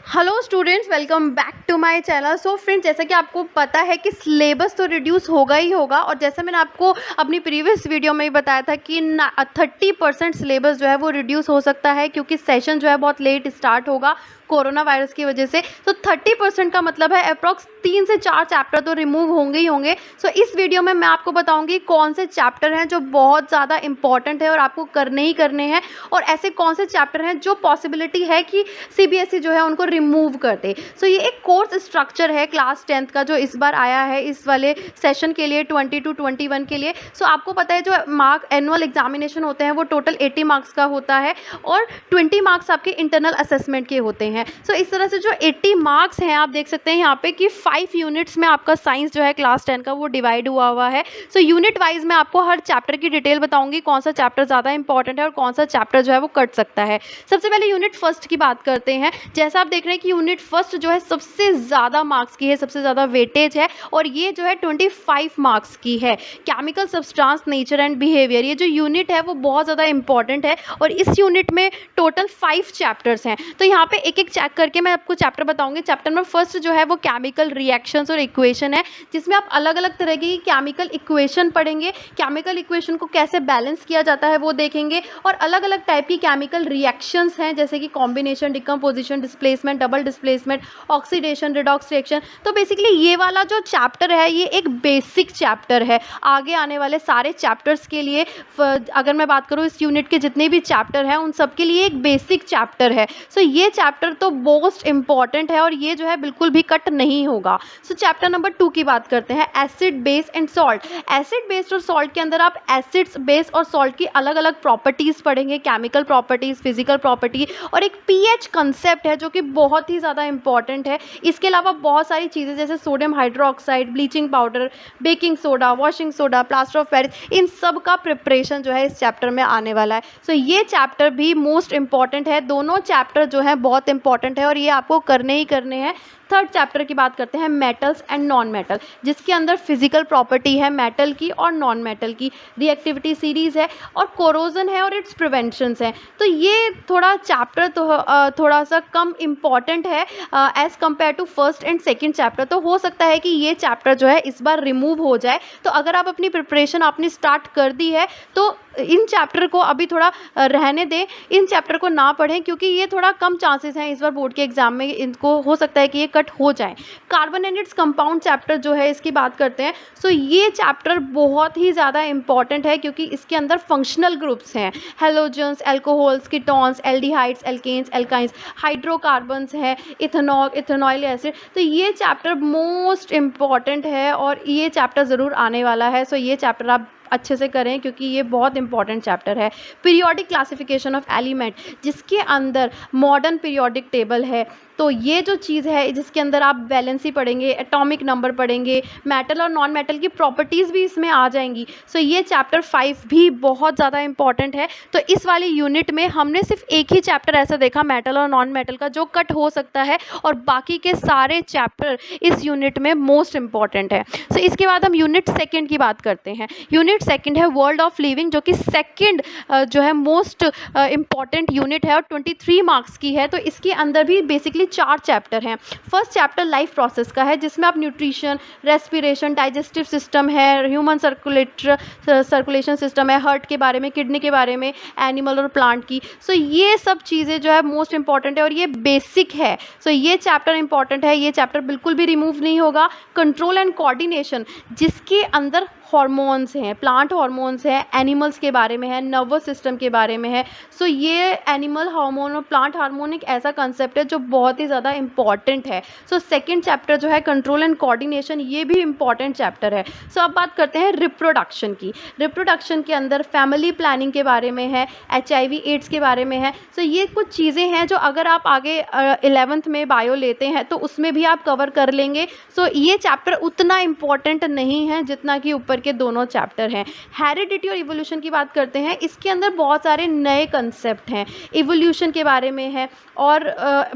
Hello students, welcome back to my channel. So friends, जैसा कि आपको पता है कि सिलेबस तो रिड्यूस होगा ही होगा, और जैसे मैंने आपको अपनी प्रीवियस वीडियो में ही बताया था कि 30% सिलेबस जो है वो रिड्यूस हो सकता है, क्योंकि सेशन जो है बहुत लेट स्टार्ट होगा कोरोना वायरस की वजह से। तो 30% का मतलब है अप्रॉक्स 3 से 4 चैप्टर तो रिमूव होंगे ही होंगे। सो इस वीडियो में मैं आपको बताऊंगी कौन से चैप्टर हैं जो बहुत ज़्यादा इंपॉर्टेंट है और आपको करने ही करने हैं, और ऐसे कौन से चैप्टर हैं जो पॉसिबिलिटी है कि सीबीएसई जो है उनको रिमूव कर दे। सो ये एक कोर्स स्ट्रक्चर है क्लास 10th का जो इस बार आया है इस वाले सेशन के लिए 20 to 21 के लिए। सो आपको पता है जो मार्क एनुअल एग्जामिनेशन होते हैं वो टोटल 80 मार्क्स का होता है, और 20 मार्क्स आपके इंटरनल असेसमेंट के होते हैं। सो इस तरह से जो 80 मार्क्स हैं, आप देख सकते हैं यहाँ पे कि 5 यूनिट्स में आपका साइंस जो है क्लास 10 का वो डिवाइड हुआ है। सो यूनिट वाइज मैं आपको हर चैप्टर की डिटेल बताऊंगी, कौन सा चैप्टर ज़्यादा इंपॉर्टेंट है और कौन सा चैप्टर जो है वो कट सकता है। सबसे पहले यूनिट फर्स्ट की बात करते हैं। जैसा आप देख रहे हैं कि यूनिट फर्स्ट जो है सबसे ज़्यादा मार्क्स की है, सबसे ज़्यादा वेटेज है, और ये जो है 25 मार्क्स की है। Chemical substance, nature and behaviour, ये जो यूनिट है वो बहुत ज़्यादा इंपॉर्टेंट है, और इस यूनिट में टोटल 5 चैप्टर्स हैं। तो यहाँ पे एक एक चेक करके मैं आपको चैप्टर बताऊंगी। चैप्टर नंबर फर्स्ट जो है वो केमिकल रिएक्शंस और इक्वेशन है, जिसमें आप अलग अलग तरह की केमिकल इक्वेशन पढ़ेंगे, केमिकल इक्वेशन को कैसे बैलेंस किया जाता है वो देखेंगे, और अलग अलग टाइप की केमिकल रिएक्शंस हैं जैसे कि combination, decomposition, displacement, double displacement, oxidation, redox reaction. तो बेसिकली ये वाला जो चैप्टर है ये एक बेसिक चैप्टर है। आगे आने वाले सारे चैप्टर्स के लिए अगर मैं बात करूँ इस यूनिट के जितने भी चैप्टर हैं उन सब के लिए एक बेसिक चैप्टर है। सो ये चैप्टर तो मोस्ट इंपॉर्टेंट है और ये जो है बिल्कुल भी कट नहीं होगा। सो चैप्टर नंबर 2 की बात करते हैं, acid, base and salt. Acid, base और सॉल्ट के अंदर आप एसिड्स, बेस और सॉल्ट की अलग अलग प्रॉपर्टीज पढ़ेंगे, केमिकल प्रॉपर्टीज, फिजिकल प्रॉपर्टी, और एक पीएच कंसेप्ट है जो कि बहुत ही ज़्यादा इंपॉर्टेंट है। इसके अलावा बहुत सारी चीज़ें जैसे sodium hydroxide, bleaching powder, baking soda, washing soda, plaster of Paris, इन सब का प्रिपरेशन जो है इस चैप्टर में आने वाला है। सो ये चैप्टर भी मोस्ट इंपॉर्टेंट है। दोनों चैप्टर जो है बहुत इंपॉर्टेंट है और ये आपको करने ही करने हैं। थर्ड चैप्टर की बात करते हैं, मेटल्स एंड नॉन मेटल, जिसके अंदर फिजिकल प्रॉपर्टी है मेटल की और नॉन मेटल की, रिएक्टिविटी सीरीज है और कोरोजन है और इट्स प्रिवेंशंस है। तो ये थोड़ा चैप्टर तो थोड़ा सा कम इम्पॉर्टेंट है as compared to first and second chapter. तो हो सकता है कि ये चैप्टर जो है इस बार रिमूव हो जाए। तो अगर आप अपनी प्रिपरेशन आपने स्टार्ट कर दी है तो इन चैप्टर को अभी थोड़ा रहने दें, इन चैप्टर को ना पढ़ें, क्योंकि ये थोड़ा कम चांसेस हैं इस बार बोर्ड के एग्जाम में इनको हो सकता है कि ये कट हो जाए। Carbon and its compound chapter जो है इसकी बात करते हैं। सो ये चैप्टर बहुत ही ज़्यादा इंपॉर्टेंट है, क्योंकि इसके अंदर फंक्शनल ग्रुप्स हैं, halogens, alcohols, ketones, aldehydes, alkenes, alkynes, hydrocarbons है, इथेनॉल, इथेनॉइल एसिड। तो ये चैप्टर मोस्ट इंपॉर्टेंट है और ये चैप्टर ज़रूर आने वाला है। सो ये चैप्टर आप अच्छे से करें क्योंकि ये बहुत इंपॉर्टेंट चैप्टर है। पीरियोडिक क्लासिफिकेशन ऑफ एलिमेंट, जिसके अंदर मॉडर्न पीरियोडिक टेबल है। तो ये जो चीज़ है जिसके अंदर आप वैलेंसी पढ़ेंगे, एटॉमिक नंबर पढ़ेंगे, मेटल और नॉन मेटल की प्रॉपर्टीज़ भी इसमें आ जाएंगी। सो ये चैप्टर 5 भी बहुत ज़्यादा इंपॉर्टेंट है। तो इस वाली यूनिट में हमने सिर्फ एक ही चैप्टर ऐसा देखा मेटल और नॉन मेटल का जो कट हो सकता है, और बाकी के सारे चैप्टर इस यूनिट में मोस्ट इंपॉर्टेंट है। सो इसके बाद हम यूनिट सेकेंड की बात करते हैं। यूनिट सेकंड है वर्ल्ड ऑफ लिविंग, जो कि सेकंड जो है मोस्ट इंपॉर्टेंट यूनिट है और 23 मार्क्स की है। तो इसके अंदर भी बेसिकली 4 चैप्टर हैं। फर्स्ट चैप्टर लाइफ प्रोसेस का है, जिसमें आप न्यूट्रिशन, रेस्पिरेशन, डाइजेस्टिव सिस्टम है, ह्यूमन सर्कुलेशन सिस्टम है, हार्ट के बारे में, किडनी के बारे में, एनिमल और प्लांट की। सो ये सब चीज़ें जो है मोस्ट इंपॉर्टेंट है और ये बेसिक है। सो ये चैप्टर इंपॉर्टेंट है, ये चैप्टर बिल्कुल भी रिमूव नहीं होगा। कंट्रोल एंड कोऑर्डिनेशन, जिसके अंदर हॉर्मोन्स हैं, प्लांट हॉर्मोन्स हैं, एनिमल्स के बारे में है, नर्वस सिस्टम के बारे में है। सो ये एनिमल हार्मोन और प्लांट हार्मोन एक ऐसा कंसेप्ट है जो बहुत ही ज़्यादा इंपॉर्टेंट है। सो सेकंड चैप्टर जो है कंट्रोल एंड कोऑर्डिनेशन, ये भी इंपॉर्टेंट चैप्टर है। सो अब बात करते हैं रिप्रोडक्शन की। रिप्रोडक्शन के अंदर फैमिली प्लानिंग के बारे में है, HIV एड्स के बारे में है। सो ये कुछ चीज़ें हैं जो अगर आप आगे 11th में बायो लेते हैं तो उसमें भी आप कवर कर लेंगे। सो ये चैप्टर उतना इंपॉर्टेंट नहीं है जितना कि ऊपर ऊपर के दोनों चैप्टर हैं। हेरिडिटी और इवोल्यूशन की बात करते हैं, इसके अंदर बहुत सारे नए कंसेप्ट हैं, इवोल्यूशन के बारे में है और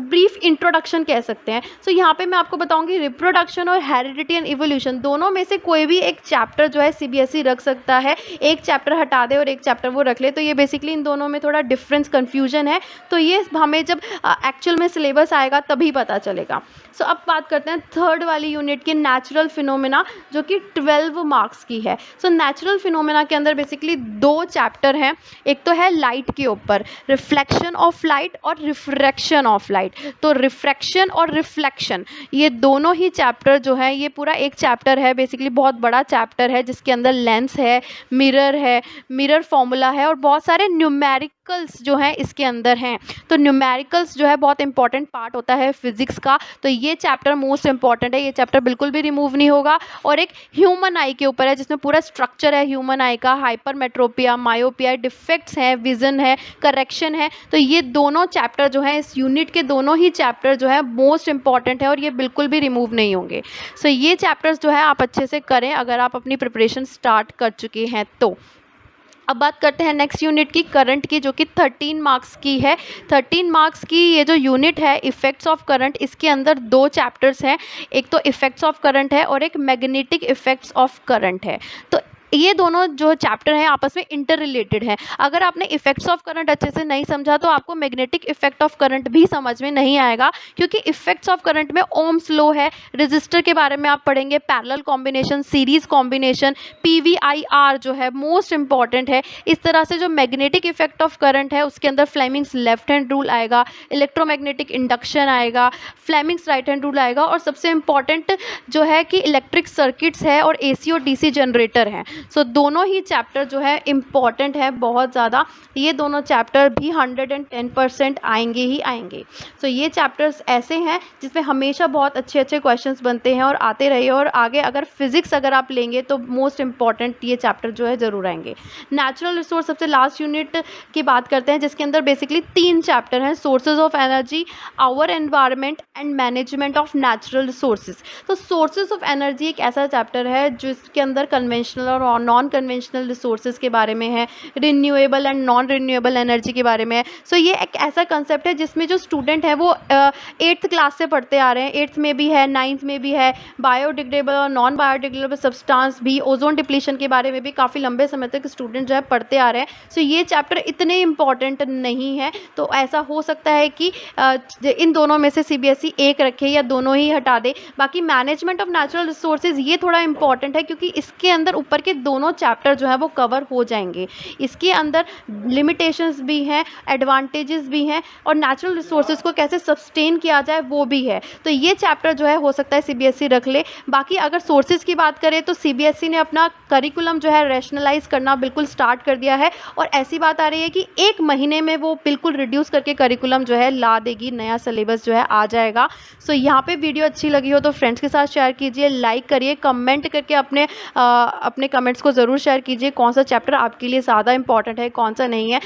ब्रीफ इंट्रोडक्शन कह सकते हैं। सो यहाँ पे मैं आपको बताऊंगी रिप्रोडक्शन और हेरिडिटी एंड इवोल्यूशन दोनों में से कोई भी एक चैप्टर जो है सीबीएसई रख सकता है, एक चैप्टर हटा दे और एक चैप्टर वो रख ले। तो ये बेसिकली इन दोनों में थोड़ा डिफरेंस कन्फ्यूजन है, तो ये हमें जब एक्चुअल में सिलेबस आएगा तभी पता चलेगा। सो अब बात करते हैं थर्ड वाली यूनिट की, नेचुरल फिनोमेना, जो कि 12 मार्क्स की है। सो नेचुरल फिनोमेना के अंदर बेसिकली 2 चैप्टर हैं, एक तो है लाइट के ऊपर, रिफ्लेक्शन ऑफ लाइट और रिफ्रैक्शन ऑफ लाइट। तो रिफ्रैक्शन और रिफ्लेक्शन ये दोनों ही चैप्टर जो है, ये पूरा एक चैप्टर है, बेसिकली बहुत बड़ा चैप्टर है जिसके अंदर लेंस है, मिरर फॉर्मूला है और बहुत सारे न्यूमेरिकल्स जो हैं इसके अंदर हैं। तो न्यूमेरिकल्स जो है बहुत इंपॉर्टेंट पार्ट होता है फिजिक्स का, तो ये चैप्टर मोस्ट इंपॉर्टेंट है, ये चैप्टर बिल्कुल भी रिमूव नहीं होगा। और एक ह्यूमन आई के ऊपर है जिसमें पूरा स्ट्रक्चर है ह्यूमन आई का, हाइपरमेट्रोपिया, मायोपिया, डिफेक्ट्स हैं, विजन है, करेक्शन है। तो ये दोनों चैप्टर जो है, इस यूनिट के दोनों ही चैप्टर जो है मोस्ट इंपॉर्टेंट है और ये बिल्कुल भी रिमूव नहीं होंगे। सो ये चैप्टर्स जो है आप अच्छे से करें अगर आप अपनी प्रिपरेशन स्टार्ट कर चुके हैं तो। अब बात करते हैं नेक्स्ट यूनिट की, करंट की, जो कि 13 मार्क्स की है। 13 मार्क्स की ये जो यूनिट है इफेक्ट्स ऑफ करंट, इसके अंदर 2 चैप्टर्स हैं, एक तो इफेक्ट्स ऑफ करंट है और एक मैग्नेटिक इफेक्ट्स ऑफ करंट है। तो ये दोनों जो चैप्टर हैं आपस में इंटर रिलेटेड हैं। अगर आपने इफेक्ट्स ऑफ करंट अच्छे से नहीं समझा तो आपको मैग्नेटिक इफेक्ट ऑफ करंट भी समझ में नहीं आएगा, क्योंकि इफेक्ट्स ऑफ करंट में ओम्स लॉ है, रेजिस्टर के बारे में आप पढ़ेंगे, parallel combination, series combination, PVIR जो है मोस्ट इंपॉर्टेंट है। इस तरह से जो मैग्नेटिक इफेक्ट ऑफ करंट है उसके अंदर फ्लेमिंग्स लेफ्ट हैंड रूल आएगा, इलेक्ट्रोमैग्नेटिक इंडक्शन आएगा, फ्लेमिंग्स राइट हैंड रूल आएगा और सबसे इंपॉर्टेंट जो है कि इलेक्ट्रिक सर्किट्स है और AC और DC जनरेटर हैं। सो दोनों ही चैप्टर जो है इम्पॉर्टेंट है बहुत ज़्यादा, ये दोनों चैप्टर भी 110% आएंगे ही आएंगे। सो ये चैप्टर्स ऐसे हैं जिसमें हमेशा बहुत अच्छे अच्छे क्वेश्चंस बनते हैं और आते रहिए, और आगे अगर फिजिक्स अगर आप लेंगे तो मोस्ट इंपॉर्टेंट ये चैप्टर जो है ज़रूर आएंगे। नेचुरल रिसोर्स सबसे लास्ट यूनिट की बात करते हैं, जिसके अंदर बेसिकली 3 चैप्टर हैं, sources of energy, our environment and management of natural resources. तो सोर्सेज ऑफ एनर्जी एक ऐसा चैप्टर है जिसके अंदर कन्वेंशनल और नॉन कन्वेंशनल रिसोर्सेज के बारे में है, renewable and non renewable energy के बारे में है। सो ये एक ऐसा कंसेप्ट है जिसमें जो स्टूडेंट है वो 8th क्लास से पढ़ते आ रहे हैं, 8th में भी है, 9th में भी है, बायोडिग्रेडेबल और नॉन बायोडिग्रेडेबल सब्सटेंस भी, ओजोन डिप्लीशन के बारे में भी काफ़ी लंबे समय तक स्टूडेंट जो है पढ़ते आ रहे हैं। सो ये चैप्टर इतने इंपॉर्टेंट नहीं है, तो ऐसा हो सकता है कि इन दोनों में से CBSE एक रखे या दोनों ही हटा दे। बाकी मैनेजमेंट ऑफ नेचुरल रिसोर्सेज ये थोड़ा इंपॉर्टेंट है, क्योंकि इसके अंदर ऊपर के दोनों चैप्टर जो है वो कवर हो जाएंगे। इसके अंदर लिमिटेशंस भी हैं, एडवांटेजेस भी हैं और नेचुरल रिसोर्सेज को कैसे सस्टेन किया जाए वो भी है। तो ये चैप्टर जो है हो सकता है CBSE रख ले। बाकी अगर सोर्सेज की बात करें तो CBSE ने अपना करिकुलम जो है रैशनलाइज करना बिल्कुल स्टार्ट कर दिया है, और ऐसी बात आ रही है कि 1 महीने में वो बिल्कुल रिड्यूस करके करिकुलम जो है ला देगी, नया सिलेबस जो है आ जाएगा। सो यहाँ पे वीडियो अच्छी लगी हो तो फ्रेंड्स के साथ शेयर कीजिए, लाइक करिए, कमेंट करके अपने कमेंट्स को ज़रूर शेयर कीजिए कौन सा चैप्टर आपके लिए ज़्यादा इंपॉर्टेंट है, कौन सा नहीं है।